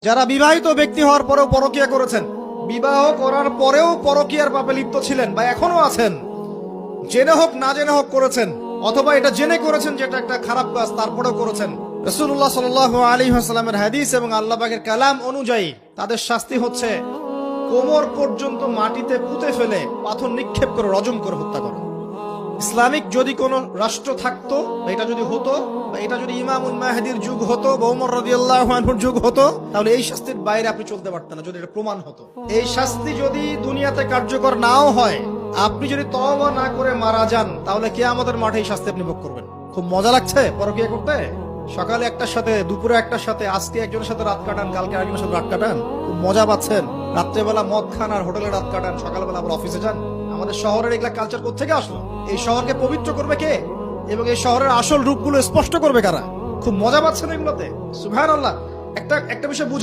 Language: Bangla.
যারা বিবাহিত ব্যক্তি হওয়ার পরেও পরকীয়া করেছেন, বিবাহ করার পরেও পরকীয়ার পাপে লিপ্ত ছিলেন বা এখনো আছেন, জেনে হোক না জেনে হোক করেছেন, অথবা এটা জেনে করেছেন যেটা একটা খারাপ কাজ তারপরেও করেছেন, রাসূলুল্লাহ সাল্লাল্লাহু আলাইহি ওয়াসাল্লামের হাদিস এবং আল্লাহ পাকের কালাম অনুযায়ী তাদের শাস্তি হচ্ছে কোমর পর্যন্ত মাটিতে পুঁতে ফেলে পাথর নিক্ষেপ করে রজম করে হত্যা করা। ইসলামিক যদি কোনো রাষ্ট্র থাকতো, এটা যদি হতো, এটা যদি ইমামুল মাহদির যুগ হতো বা ওমর রাদিয়াল্লাহু আনহুর যুগ হতো, তাহলে এই শাস্তির বাইরে আপনি চলতে পারতেন না যদি এটা প্রমাণ হতো। এই শাস্তি যদি দুনিয়াতে কার্যকর নাও হয়, আপনি যদি তওবা না করে মারা যান, তাহলে কিয়ামতের মাঠে এই শাস্তি আপনি ভোগ করবেন। খুব মজা লাগছে পরকীয়া করতে? সকালে একটার সাথে, দুপুরে একটার সাথে, আজকে একজনের সাথে রাত কাটান, কালকে আরেকজনের সাথে রাত কাটান, খুব মজা পাচ্ছেন। রাত্রেবেলা মদ খান আর হোটেলে রাত কাটান, সকালবেলা আবার অফিসে যান। আমাদের শহরের এগুলা কালচার কোত্থেকে আসলো? এই শহরকে পবিত্র করবে কে এবং এই শহরের আসল রূপগুলো স্পষ্ট করবে কারা? খুব মজা পাচ্ছেন এগুলোতে। সুবহানাল্লাহ। একটা বিষয় বুঝ